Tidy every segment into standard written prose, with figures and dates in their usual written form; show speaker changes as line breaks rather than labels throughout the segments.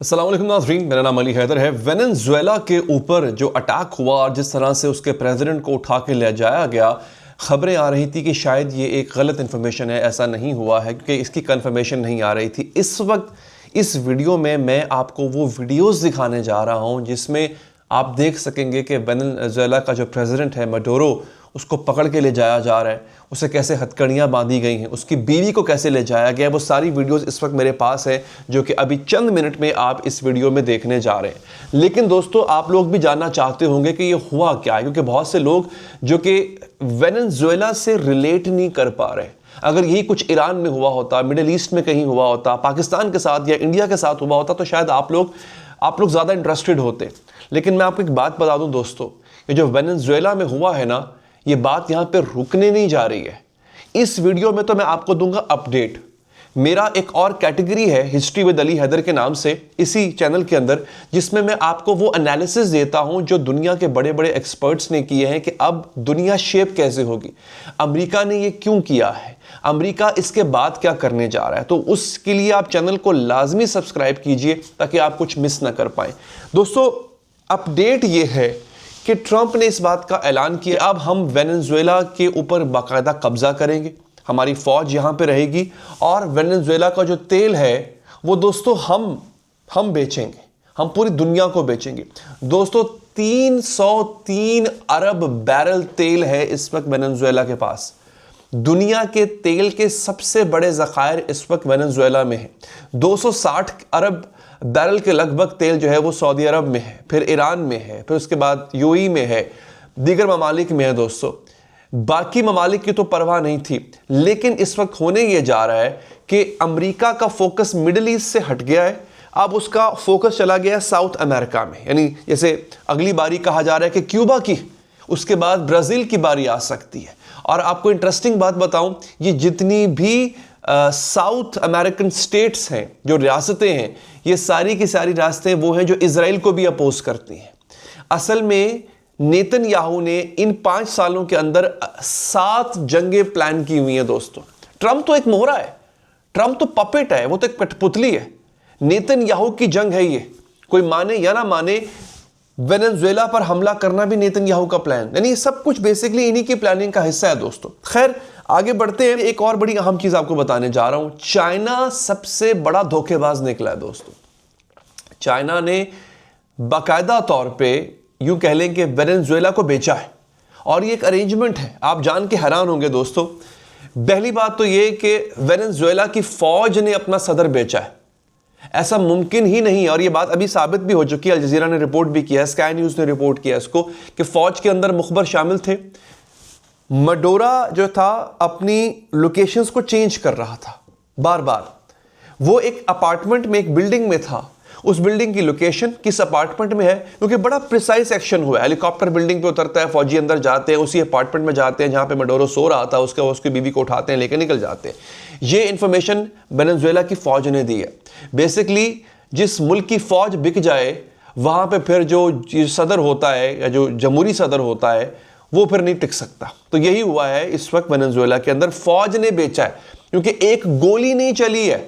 अस्सलाम वालेकुम नाज़रीन, मेरा नाम अली हैदर है। वेनेजुएला के ऊपर जो अटैक हुआ और जिस तरह से उसके प्रेसिडेंट को उठा के ले जाया गया, खबरें आ रही थी कि शायद ये एक गलत इन्फॉर्मेशन है। ऐसा नहीं हुआ है क्योंकि इसकी कन्फर्मेशन नहीं आ रही थी। इस वक्त इस वीडियो में मैं आपको वो वीडियोस दिखाने जा रहा हूँ जिसमें आप देख सकेंगे कि वेनेजुएला का जो प्रेसिडेंट है मडोरो, उसको पकड़ के ले जाया जा रहा है, उसे कैसे हथकड़ियाँ बांधी गई हैं, उसकी बीवी को कैसे ले जाया गया। वो सारी वीडियोस इस वक्त मेरे पास है जो कि अभी चंद मिनट में आप इस वीडियो में देखने जा रहे हैं। लेकिन दोस्तों, आप लोग भी जानना चाहते होंगे कि ये हुआ क्या है, क्योंकि बहुत से लोग जो कि वेनेजुएला से रिलेट नहीं कर पा रहे। अगर यही कुछ ईरान में हुआ होता, मिडिल ईस्ट में कहीं हुआ होता, पाकिस्तान के साथ या इंडिया के साथ हुआ होता, तो शायद आप लोग ज़्यादा इंटरेस्टेड होते। लेकिन मैं आपको एक बात बता दूं दोस्तों, ये जो वेनेजुएला में हुआ है ना, ये बात यहां पे रुकने नहीं जा रही है। इस वीडियो में तो मैं आपको दूंगा अपडेट। मेरा एक और कैटेगरी है हिस्ट्री विद अली हैदर के नाम से इसी चैनल के अंदर, जिसमें मैं आपको वो एनालिसिस देता हूं जो दुनिया के बड़े बड़े एक्सपर्ट्स ने किए हैं कि अब दुनिया शेप कैसे होगी, अमेरिका ने ये क्यों किया है, अमेरिका इसके बाद क्या करने जा रहा है। तो उसके लिए आप चैनल को लाजमी सब्सक्राइब कीजिए ताकि आप कुछ मिस ना कर पाए। दोस्तों, अपडेट ये है कि ट्रंप ने इस बात का ऐलान किया, अब हम वेनेजुएला के ऊपर बाकायदा कब्जा करेंगे, हमारी फौज यहां पे रहेगी और वेनेजुएला का जो तेल है वो दोस्तों हम बेचेंगे, हम पूरी दुनिया को बेचेंगे। दोस्तों, 303 अरब बैरल तेल है इस वक्त वेनेजुएला के पास। दुनिया के तेल के सबसे बड़े ज़खायर इस वक्त वेनेजुएला में है। 260 अरब बैरल के लगभग तेल जो है वो सऊदी अरब में है, फिर ईरान में है, फिर उसके बाद यूएई में है, दीगर ममालिक में है। दोस्तों, बाकी ममालिक की तो परवाह नहीं थी, लेकिन इस वक्त होने ये जा रहा है कि अमेरिका का फोकस मिडिल ईस्ट से हट गया है, अब उसका फोकस चला गया है साउथ अमेरिका में। यानी जैसे अगली बारी कहा जा रहा है कि क्यूबा की, उसके बाद ब्राज़ील की बारी आ सकती है। और आपको इंटरेस्टिंग बात बताऊं, ये जितनी भी साउथ अमेरिकन स्टेट्स हैं, जो रियासतें हैं, ये सारी की सारी रियासतें वो हैं जो इजराइल को भी अपोज करती हैं। असल में नेतन्याहू ने इन 5 सालों के अंदर 7 जंगें प्लान की हुई हैं। दोस्तों, ट्रंप तो एक मोहरा है, ट्रंप तो पपेट है, वो तो एक कठपुतली है। नेतन्याहू की जंग है ये, कोई माने या ना माने। वेनेजुएला पर हमला करना भी नेतन्याहू का प्लान, यानी सब कुछ बेसिकली इन्हीं की प्लानिंग का हिस्सा है। दोस्तों, खैर आगे बढ़ते हैं। एक और बड़ी अहम चीज आपको बताने जा रहा हूं। चाइना सबसे बड़ा धोखेबाज निकला है। दोस्तों, चाइना ने बाकायदा तौर पे यूं कह लें कि वेनेजुएला को बेचा है, और ये एक अरेंजमेंट है। आप जान के हैरान होंगे दोस्तों। पहली बात तो ये कि वेनेजुएला की फौज ने अपना सदर बेचा है, ऐसा मुमकिन ही नहीं है। और ये बात अभी साबित भी हो चुकी है, अल जज़ीरा ने रिपोर्ट भी किया है, स्काई न्यूज़ ने रिपोर्ट किया इसको, कि फौज के अंदर मुखबर शामिल थे। मडोरा जो था अपनी लोकेशंस को चेंज कर रहा था बार बार। वो एक अपार्टमेंट में, एक बिल्डिंग में था, उस बिल्डिंग की लोकेशन किस अपार्टमेंट में है, क्योंकि बड़ा प्रिसाइज एक्शन हुआ है। हेलीकॉप्टर बिल्डिंग पे उतरता है, फौजी अंदर जाते हैं, उसी अपार्टमेंट में जाते हैं जहां पे मडोरो सो रहा था, उसकी बीवी को उठाते हैं, लेकर निकल जाते हैं। ये इंफॉर्मेशन वेनेजुएला की फौज ने दी है। बेसिकली जिस मुल्क की फौज बिक जाए, वहां पे फिर जो सदर होता है या जो जमहूरी सदर होता है वो फिर नहीं टिक सकता। तो यही हुआ है इस वक्त वेनेजुएला के अंदर। फौज ने बेचा है क्योंकि एक गोली नहीं चली है,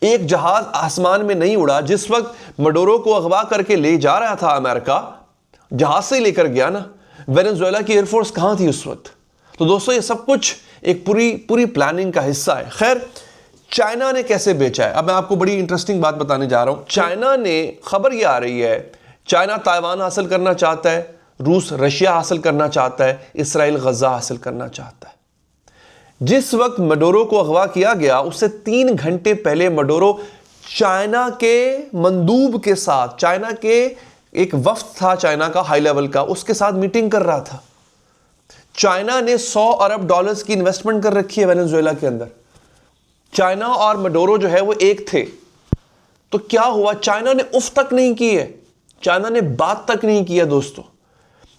एक जहाज आसमान में नहीं उड़ा। जिस वक्त मडोरो को अगवा करके ले जा रहा था अमेरिका, जहाज से ही लेकर गया ना। वेनेजुएला की एयरफोर्स कहां थी उस वक्त? तो दोस्तों, ये सब कुछ एक पूरी प्लानिंग का हिस्सा है। खैर, चाइना ने कैसे बेचा है, अब मैं आपको बड़ी इंटरेस्टिंग बात बताने जा रहा हूं। चाइना ने, खबर यह आ रही है, चाइना ताइवान हासिल करना चाहता है, रूस रशिया हासिल करना चाहता है, इसराइल गजा हासिल करना चाहता है। जिस वक्त मडोरो को अगवा किया गया, उससे 3 घंटे पहले मडोरो चाइना के मंदूब के साथ, चाइना के एक वफ्द था चाइना का हाई लेवल का, उसके साथ मीटिंग कर रहा था। चाइना ने 100 अरब डॉलर्स की इन्वेस्टमेंट कर रखी है वेनेजुएला के अंदर। चाइना और मडोरो जो है वो एक थे। तो क्या हुआ, चाइना ने उफ तक नहीं की है, चाइना ने बात तक नहीं किया। दोस्तों,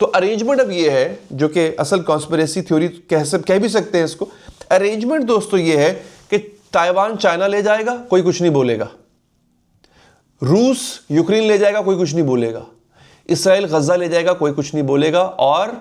तो अरेंजमेंट अब ये है, जो कि असल कॉन्स्पिरेसी थ्योरी कह भी सकते हैं इसको। अरेंजमेंट दोस्तों ये है कि ताइवान चाइना ले जाएगा, कोई कुछ नहीं बोलेगा। रूस यूक्रेन ले जाएगा, कोई कुछ नहीं बोलेगा। इसराइल गजा ले जाएगा, कोई कुछ नहीं बोलेगा। और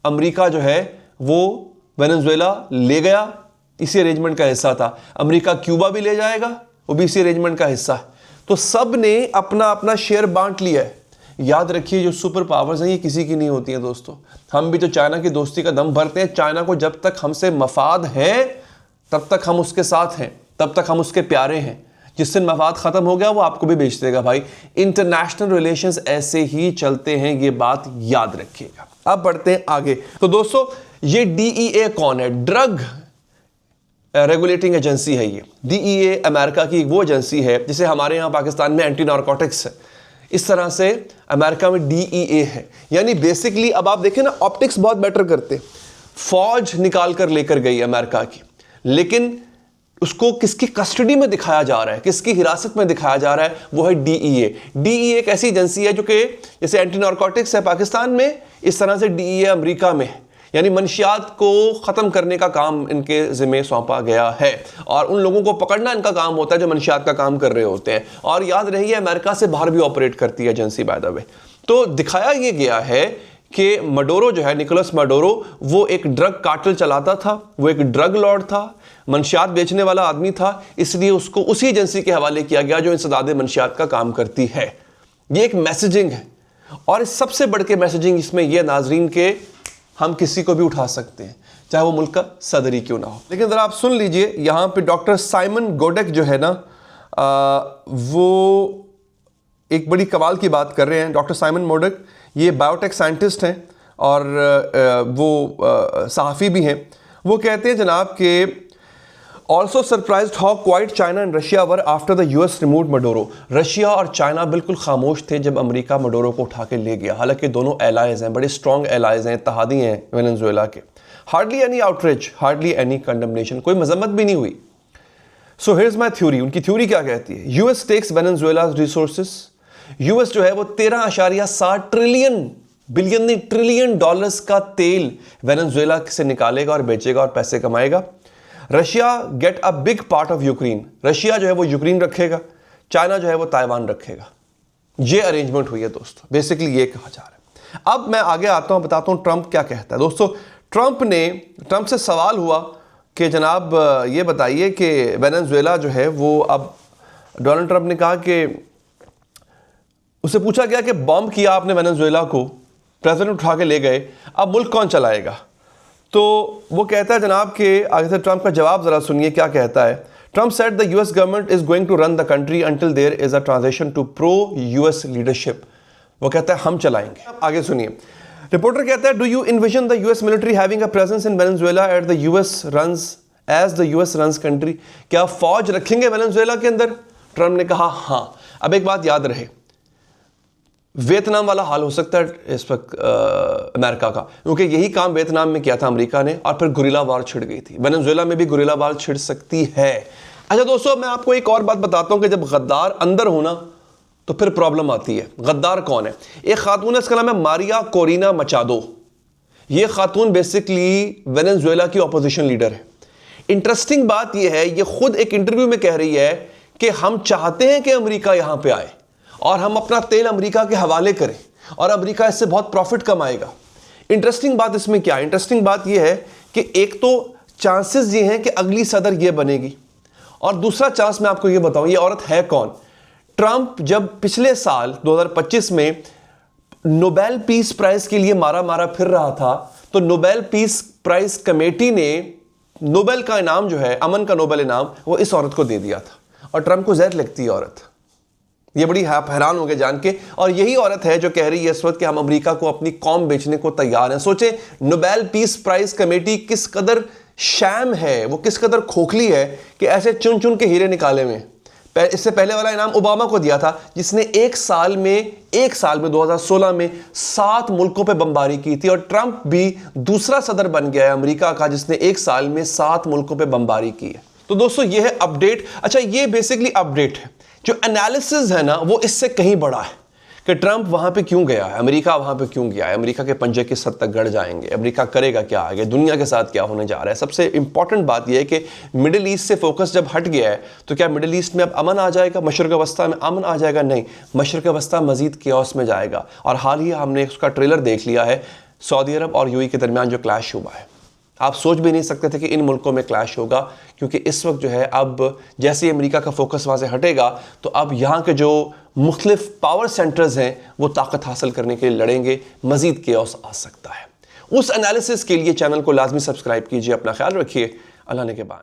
अमेरिका जो है वो वेनेजुएला ले गया, इसी अरेंजमेंट का हिस्सा था। अमेरिका क्यूबा भी ले जाएगा, वो भी इसी अरेंजमेंट का हिस्सा है। तो सब ने अपना अपना शेयर बांट लिया है। याद रखिए जो सुपर पावर्स हैं ये किसी की नहीं होती हैं दोस्तों। हम भी तो चाइना की दोस्ती का दम भरते हैं। चाइना को जब तक हमसे मफाद है तब तक हम उसके साथ हैं, तब तक हम उसके प्यारे हैं। जिस दिन मफाद खत्म हो गया वो आपको भी बेच देगा भाई। इंटरनेशनल रिलेशंस ऐसे ही चलते हैं, ये बात याद रखिएगा। अब बढ़ते हैं आगे। तो दोस्तों ये DEA कौन है? ड्रग रेगुलेटिंग एजेंसी है ये। DEA अमेरिका की वो एजेंसी है जिसे हमारे यहाँ पाकिस्तान में एंटी नारकोटिक्स है, इस तरह से अमेरिका में DEA है। यानी बेसिकली अब आप देखें ना, ऑप्टिक्स बहुत बेटर करते। फौज निकाल कर लेकर गई अमेरिका की, लेकिन उसको किसकी कस्टडी में दिखाया जा रहा है, किसकी हिरासत में दिखाया जा रहा है? वो है DEA। DEA एक ऐसी एजेंसी है जो कि जैसे एंटी नारकोटिक्स है पाकिस्तान में, इस तरह से DEA अमेरिका में है। यानी मंशियात को ख़त्म करने का काम इनके ज़िम्मे सौंपा गया है और उन लोगों को पकड़ना इनका काम होता है जो मंशियात का काम कर रहे होते हैं। और याद रहिए अमेरिका से बाहर भी ऑपरेट करती है एजेंसी बाय द वे। तो दिखाया ये गया है कि मडोरो जो है, निकोलस मडोरो, वो एक ड्रग कार्टेल चलाता था, वो एक ड्रग लॉर्ड था, मंशियात बेचने वाला आदमी था, इसलिए उसको उसी एजेंसी के हवाले किया गया जो इंसदाद मंशियात का काम करती है। ये एक मैसेजिंग है और सबसे बढ़ के मैसेजिंग इसमें यह नाजरीन के हम किसी को भी उठा सकते हैं, चाहे वो मुल्क का सदर ही क्यों ना हो। लेकिन ज़रा आप सुन लीजिए, यहाँ पे डॉक्टर साइमन गोडेक जो है ना, वो एक बड़ी कमाल की बात कर रहे हैं। डॉक्टर साइमन मोडेक ये बायोटेक साइंटिस्ट हैं और वो सहाफ़ी भी हैं। वो कहते हैं जनाब कि also surprised how quiet China and Russia were after the US removed Maduro. Russia और चाइना बिल्कुल खामोश थे जब अमेरिका मडोरो को उठा के ले गया। हालांकि दोनों एलाइज हैं, बड़े स्ट्रॉन्ग एलाइज हैं, इत्तेहादी हैं वेनेजुएला के। Hardly any outreach, hardly any condemnation, कोई मजम्मत भी नहीं हुई। So here's my theory. उनकी थ्योरी क्या कहती है? US टेक्स वेनेजुएला's रिसोर्सेस। US जो है वो 13.7 ट्रिलियन, बिलियन नहीं ट्रिलियन डॉलर्स का तेल वेनेजुएला से निकालेगा और बेचेगा और पैसे कमाएगा। Russia get a big part of Ukraine. Russia जो है वो यूक्रेन रखेगा, चाइना जो है वो ताइवान रखेगा। ये अरेंजमेंट हुई है दोस्तों, बेसिकली ये कहा जा रहा है। अब मैं आगे आता हूं, बताता हूं ट्रंप क्या कहता है। दोस्तों ट्रंप से सवाल हुआ कि जनाब ये बताइए कि वेनेजुएला जो है वो, अब डोनाल्ड ट्रंप ने कहा कि उससे पूछा गया कि बॉम्ब किया आपने वेनेजुएला को, प्रेसिडेंट उठा के ले गए, अब मुल्क कौन चलाएगा? तो वो कहता है जनाब कि आगे से ट्रंप का जवाब ज़रा सुनिए क्या कहता है। Trump said the US government is going to run the country until there is a transition to pro US leadership. वो कहता है हम चलाएंगे। आगे सुनिए, रिपोर्टर कहता है do you invasion the US military having a presence in Venezuela at the US runs country? क्या फौज रखेंगे वेनेजुएला के अंदर? ट्रंप ने कहा हाँ। अब एक बात याद रहे, वियतनाम वाला हाल हो सकता है इस वक्त अमेरिका का, क्योंकि यही काम वियतनाम में किया था अमेरिका ने और फिर गुरिल्ला वार छिड़ गई थी। वेनेजुएला में भी गुरिल्ला वार छिड़ सकती है। अच्छा दोस्तों, मैं आपको एक और बात बताता हूं कि जब गद्दार अंदर होना तो फिर प्रॉब्लम आती है। गद्दार कौन है? एक खातून है, इसका नाम है मारिया कोरिना मचादो। ये खातून बेसिकली वेनेजुएला की ऑपोजिशन लीडर है। इंटरेस्टिंग बात यह है, ये खुद एक इंटरव्यू में कह रही है कि हम चाहते हैं कि अमेरिका यहां पे आए और हम अपना तेल अमेरिका के हवाले करें और अमेरिका इससे बहुत प्रॉफिट कमाएगा। इंटरेस्टिंग बात इसमें क्या है? इंटरेस्टिंग बात यह है कि एक तो चांसेस ये हैं कि अगली सदर ये बनेगी, और दूसरा चांस मैं आपको ये बताऊं, ये औरत है कौन? ट्रंप जब पिछले साल 2025 में नोबेल पीस प्राइज के लिए मारा फिर रहा था, तो नोबेल पीस प्राइज कमेटी ने नोबेल का इनाम जो है, अमन का नोबेल इनाम, वो इस औरत को दे दिया था और ट्रंप को जहर लगती है औरत। ये बड़ी हैरान हो गए जान के। और यही औरत है जो कह रही है इस वक्त कि हम अमेरिका को अपनी कौम बेचने को तैयार हैं। सोचे नोबेल पीस प्राइज कमेटी किस कदर शैम है, वो किस कदर खोखली है कि ऐसे चुन चुन के हीरे निकाले में। इससे पहले वाला इनाम ओबामा को दिया था, जिसने एक साल में 2016 में 7 मुल्कों पे बमबारी की थी। और ट्रंप भी दूसरा सदर बन गया है अमेरिका का जिसने एक साल में 7 मुल्कों पे बमबारी की है। तो दोस्तोों ये है अपडेट। अच्छा, ये बेसिकली अपडेट है। जो एनालिसिस है ना, वो इससे कहीं बड़ा है कि ट्रंप वहां पे क्यों गया है, अमेरिका वहां पे क्यों गया है, अमेरिका के पंजे किस हद तक गड़ जाएंगे, अमेरिका करेगा क्या आगे, दुनिया के साथ क्या होने जा रहा है। सबसे इंपॉर्टेंट बात यह है कि मिडिल ईस्ट से फोकस जब हट गया है तो क्या मिडिल ईस्ट में अब अमन आ जाएगा, मशरक़ वस्ता में अमन आ जाएगा? नहीं, मशरक़ वस्ता मजीद केओस में जाएगा। और हाल ही हमने उसका ट्रेलर देख लिया है, सऊदी अरब और यूएई के दरमियान जो क्लैश हुआ है। आप सोच भी नहीं सकते थे कि इन मुल्कों में क्लैश होगा, क्योंकि इस वक्त जो है अब जैसे ही अमेरिका का फोकस वहाँ से हटेगा तो अब यहाँ के जो मुख्तलिफ पावर सेंटर्स हैं वो ताकत हासिल करने के लिए लड़ेंगे, मज़ीद केओस आ सकता है। उस एनालिसिस के लिए चैनल को लाजमी सब्सक्राइब कीजिए। अपना ख्याल रखिए। अल्लाह ने के बाद।